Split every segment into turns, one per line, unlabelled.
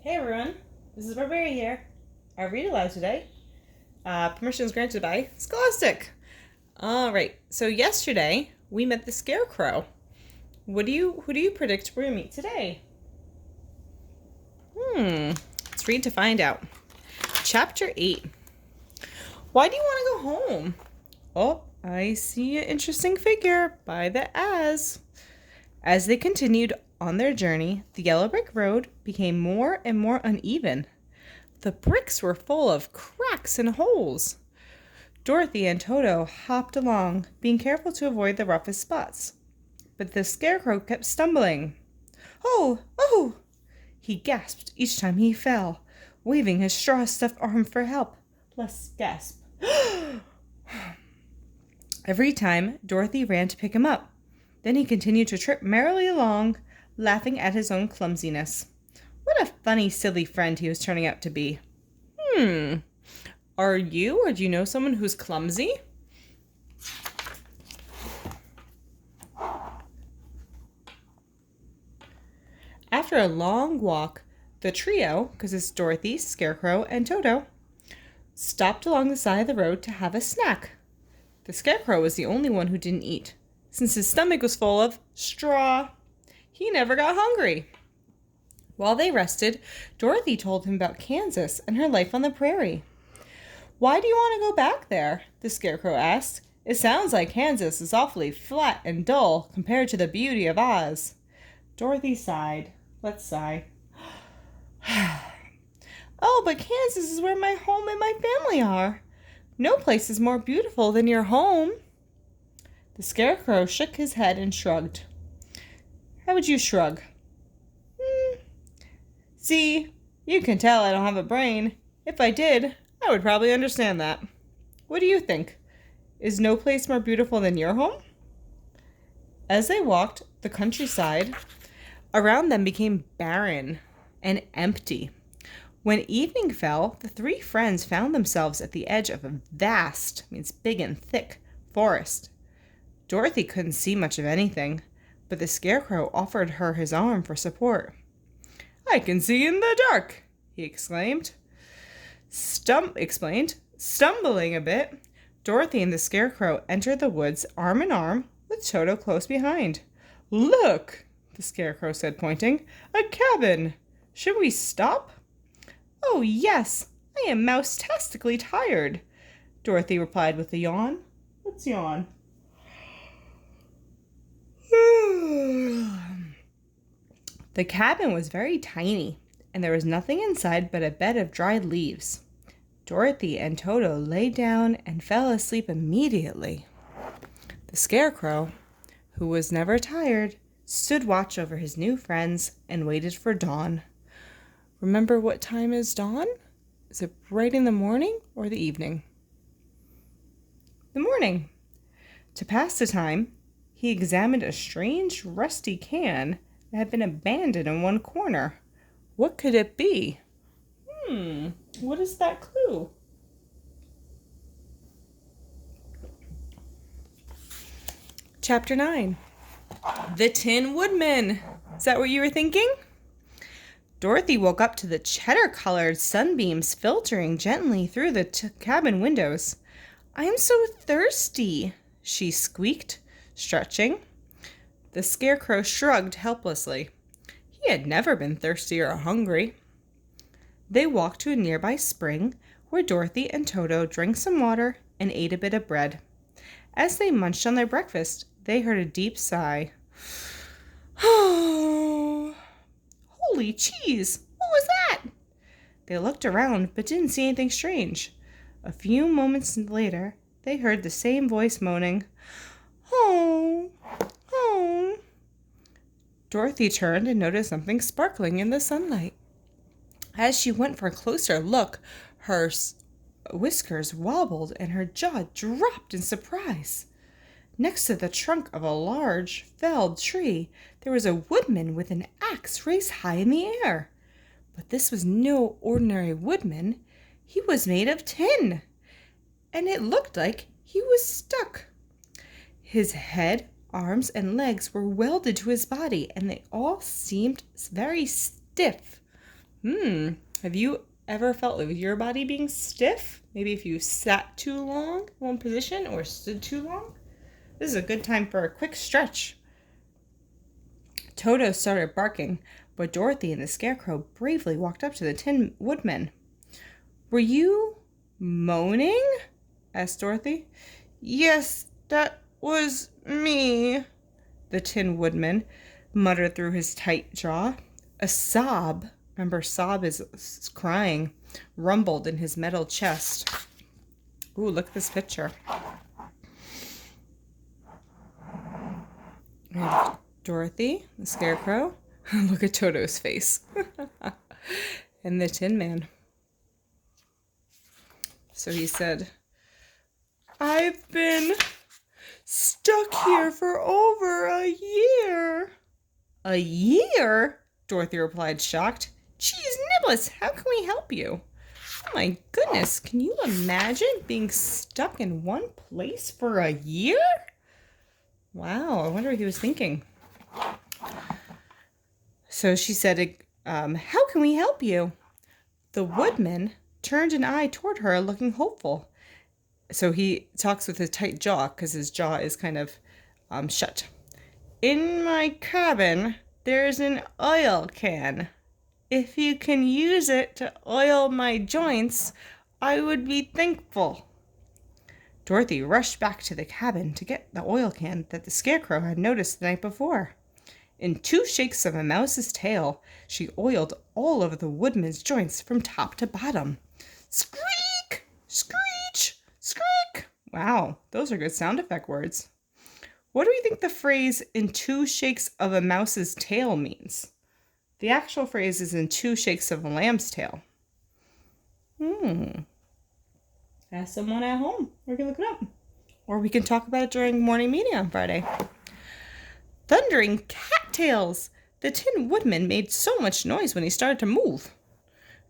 Hey everyone, this is Barbara here. I read aloud today. Permission is granted by Scholastic. All right. So yesterday we met the Scarecrow. Who do you predict we're gonna meet today? Let's read to find out. Chapter 8. Why do you want to go home? Oh, I see an interesting figure by the As. As they continued on their journey, the yellow brick road became more and more uneven. The bricks were full of cracks and holes. Dorothy and Toto hopped along, being careful to avoid the roughest spots. But the Scarecrow kept stumbling. "Oh, oh!" he gasped each time he fell, waving his straw-stuffed arm for help. Let's gasp. Every time, Dorothy ran to pick him up. Then he continued to trip merrily along, laughing at his own clumsiness. What a funny, silly friend he was turning out to be. Are you or do you know someone who's clumsy? After a long walk, the trio, because it's Dorothy, Scarecrow, and Toto, stopped along the side of the road to have a snack. The Scarecrow was the only one who didn't eat, since his stomach was full of straw. He never got hungry. While they rested, Dorothy told him about Kansas and her life on the prairie. "Why do you want to go back there?" the Scarecrow asked. "It sounds like Kansas is awfully flat and dull compared to the beauty of Oz." Dorothy sighed. Let's sigh. "Oh, but Kansas is where my home and my family are. No place is more beautiful than your home." The Scarecrow shook his head and shrugged. How would you shrug? See, you can tell I don't have a brain. If I did, I would probably understand that. What do you think? Is no place more beautiful than your home? As they walked, the countryside around them became barren and empty. When evening fell, the three friends found themselves at the edge of a vast, means big and thick, forest. Dorothy couldn't see much of anything, but the Scarecrow offered her his arm for support. "I can see in the dark," he exclaimed. Stumbling a bit, Dorothy and the Scarecrow entered the woods arm in arm, with Toto close behind. "Look," the Scarecrow said, pointing. "A cabin. Should we stop?" "Oh, yes. I am mouse-tastically tired," Dorothy replied with a yawn. Let's yawn. The cabin was very tiny, and there was nothing inside but a bed of dried leaves. Dorothy and Toto lay down and fell asleep immediately. The Scarecrow, who was never tired, stood watch over his new friends and waited for dawn. Remember what time is dawn? Is it right in the morning or the evening? The morning. To pass the time, he examined a strange, rusty can that had been abandoned in one corner. What could it be? What is that clue? Chapter 9. The Tin Woodman. Is that what you were thinking? Dorothy woke up to the cheddar-colored sunbeams filtering gently through the cabin windows. "I am so thirsty," she squeaked, stretching. The Scarecrow shrugged helplessly. He had never been thirsty or hungry. They walked to a nearby spring, where Dorothy and Toto drank some water and ate a bit of bread. As they munched on their breakfast, they heard a deep sigh. "Oh, holy cheese! What was that?" They looked around, but didn't see anything strange. A few moments later, they heard the same voice moaning, "Oh, oh." Dorothy turned and noticed something sparkling in the sunlight. As she went for a closer look, her whiskers wobbled and her jaw dropped in surprise. Next to the trunk of a large felled tree, there was a woodman with an axe raised high in the air. But this was no ordinary woodman. He was made of tin, and it looked like he was stuck. His head, arms, and legs were welded to his body, and they all seemed very stiff. Have you ever felt like your body being stiff? Maybe if you sat too long in one position or stood too long? This is a good time for a quick stretch. Toto started barking, but Dorothy and the Scarecrow bravely walked up to the Tin Woodman. "Were you moaning?" asked Dorothy. "Yes, that was me," the Tin Woodman muttered through his tight jaw. A sob, remember sob is crying, rumbled in his metal chest. Ooh, look at this picture. We have Dorothy, the Scarecrow. Look at Toto's face. And the Tin Man. So he said, "I've been stuck here for over a year." "A year?" Dorothy replied, shocked. "Geez, Nibbles, how can we help you?" "Oh my goodness, can you imagine being stuck in one place for a year?" Wow, I wonder what he was thinking. So she said, "How can we help you?" The Woodman turned an eye toward her, looking hopeful. So he talks with his tight jaw, because his jaw is kind of shut. "In my cabin, there's an oil can. If you can use it to oil my joints, I would be thankful." Dorothy rushed back to the cabin to get the oil can that the Scarecrow had noticed the night before. In 2 shakes of a mouse's tail, she oiled all of the Woodman's joints from top to bottom. Squeak! Screech! Squeak! Wow, those are good sound effect words. What do you think the phrase "in 2 shakes of a mouse's tail" means? The actual phrase is "in 2 shakes of a lamb's tail." Ask someone at home. We can look it up. Or we can talk about it during morning meeting on Friday. Thundering cattails! The Tin Woodman made so much noise when he started to move.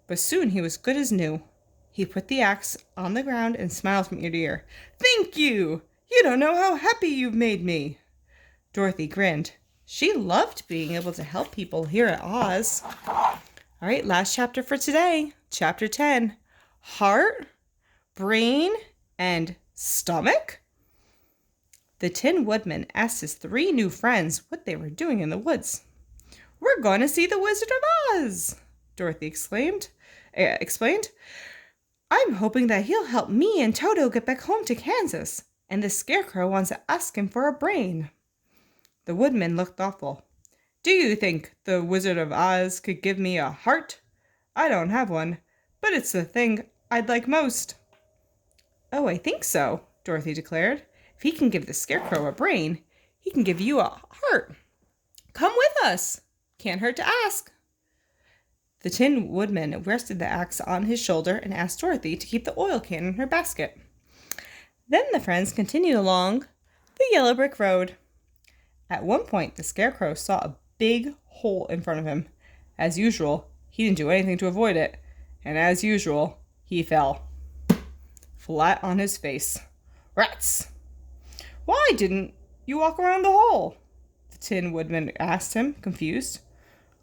But soon he was good as new. He put the axe on the ground and smiled from ear to ear. "Thank you! You don't know how happy you've made me." Dorothy grinned. She loved being able to help people here at Oz. All right, last chapter for today. Chapter 10. Heart, brain, and stomach? The Tin Woodman asked his 3 new friends what they were doing in the woods. "We're going to see the Wizard of Oz," Dorothy explained. "I'm hoping that he'll help me and Toto get back home to Kansas, and the Scarecrow wants to ask him for a brain." The Woodman looked thoughtful. "Do you think the Wizard of Oz could give me a heart? I don't have one, but it's the thing I'd like most." "Oh, I think so," Dorothy declared. "If he can give the Scarecrow a brain, he can give you a heart. Come with us. Can't hurt to ask." The Tin Woodman rested the axe on his shoulder and asked Dorothy to keep the oil can in her basket. Then the friends continued along the yellow brick road. At one point, the Scarecrow saw a big hole in front of him. As usual, he didn't do anything to avoid it, and as usual, he fell flat on his face. "Rats! Why didn't you walk around the hole?" the Tin Woodman asked him, confused.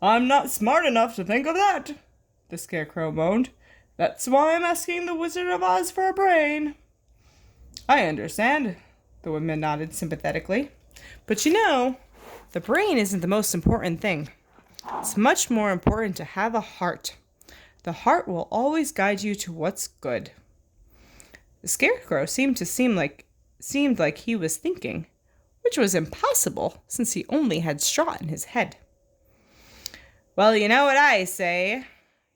"I'm not smart enough to think of that," the Scarecrow moaned. "That's why I'm asking the Wizard of Oz for a brain." "I understand," the Woodman nodded sympathetically. "But you know, the brain isn't the most important thing. It's much more important to have a heart. The heart will always guide you to what's good." The Scarecrow seemed like he was thinking, which was impossible since he only had straw in his head. "Well, you know what I say,"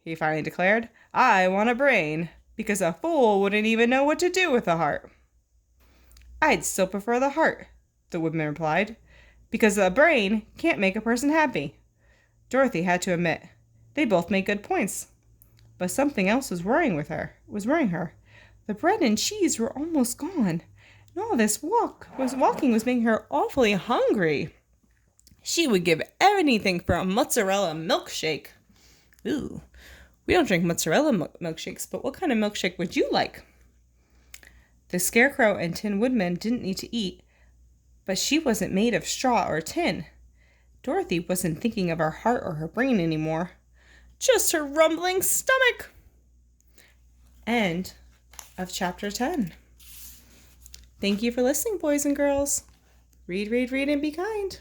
he finally declared. "I want a brain, because a fool wouldn't even know what to do with a heart." "I'd still prefer the heart," the Woodman replied, "because a brain can't make a person happy." Dorothy had to admit, they both made good points. But something else was worrying her. The bread and cheese were almost gone, and all this walking was making her awfully hungry. She would give anything for a mozzarella milkshake. Ooh, we don't drink mozzarella milkshakes, but what kind of milkshake would you like? The Scarecrow and Tin Woodman didn't need to eat, but she wasn't made of straw or tin. Dorothy wasn't thinking of her heart or her brain anymore. just her rumbling stomach. End of chapter 10. Thank you for listening, boys and girls. Read, read, read, and be kind.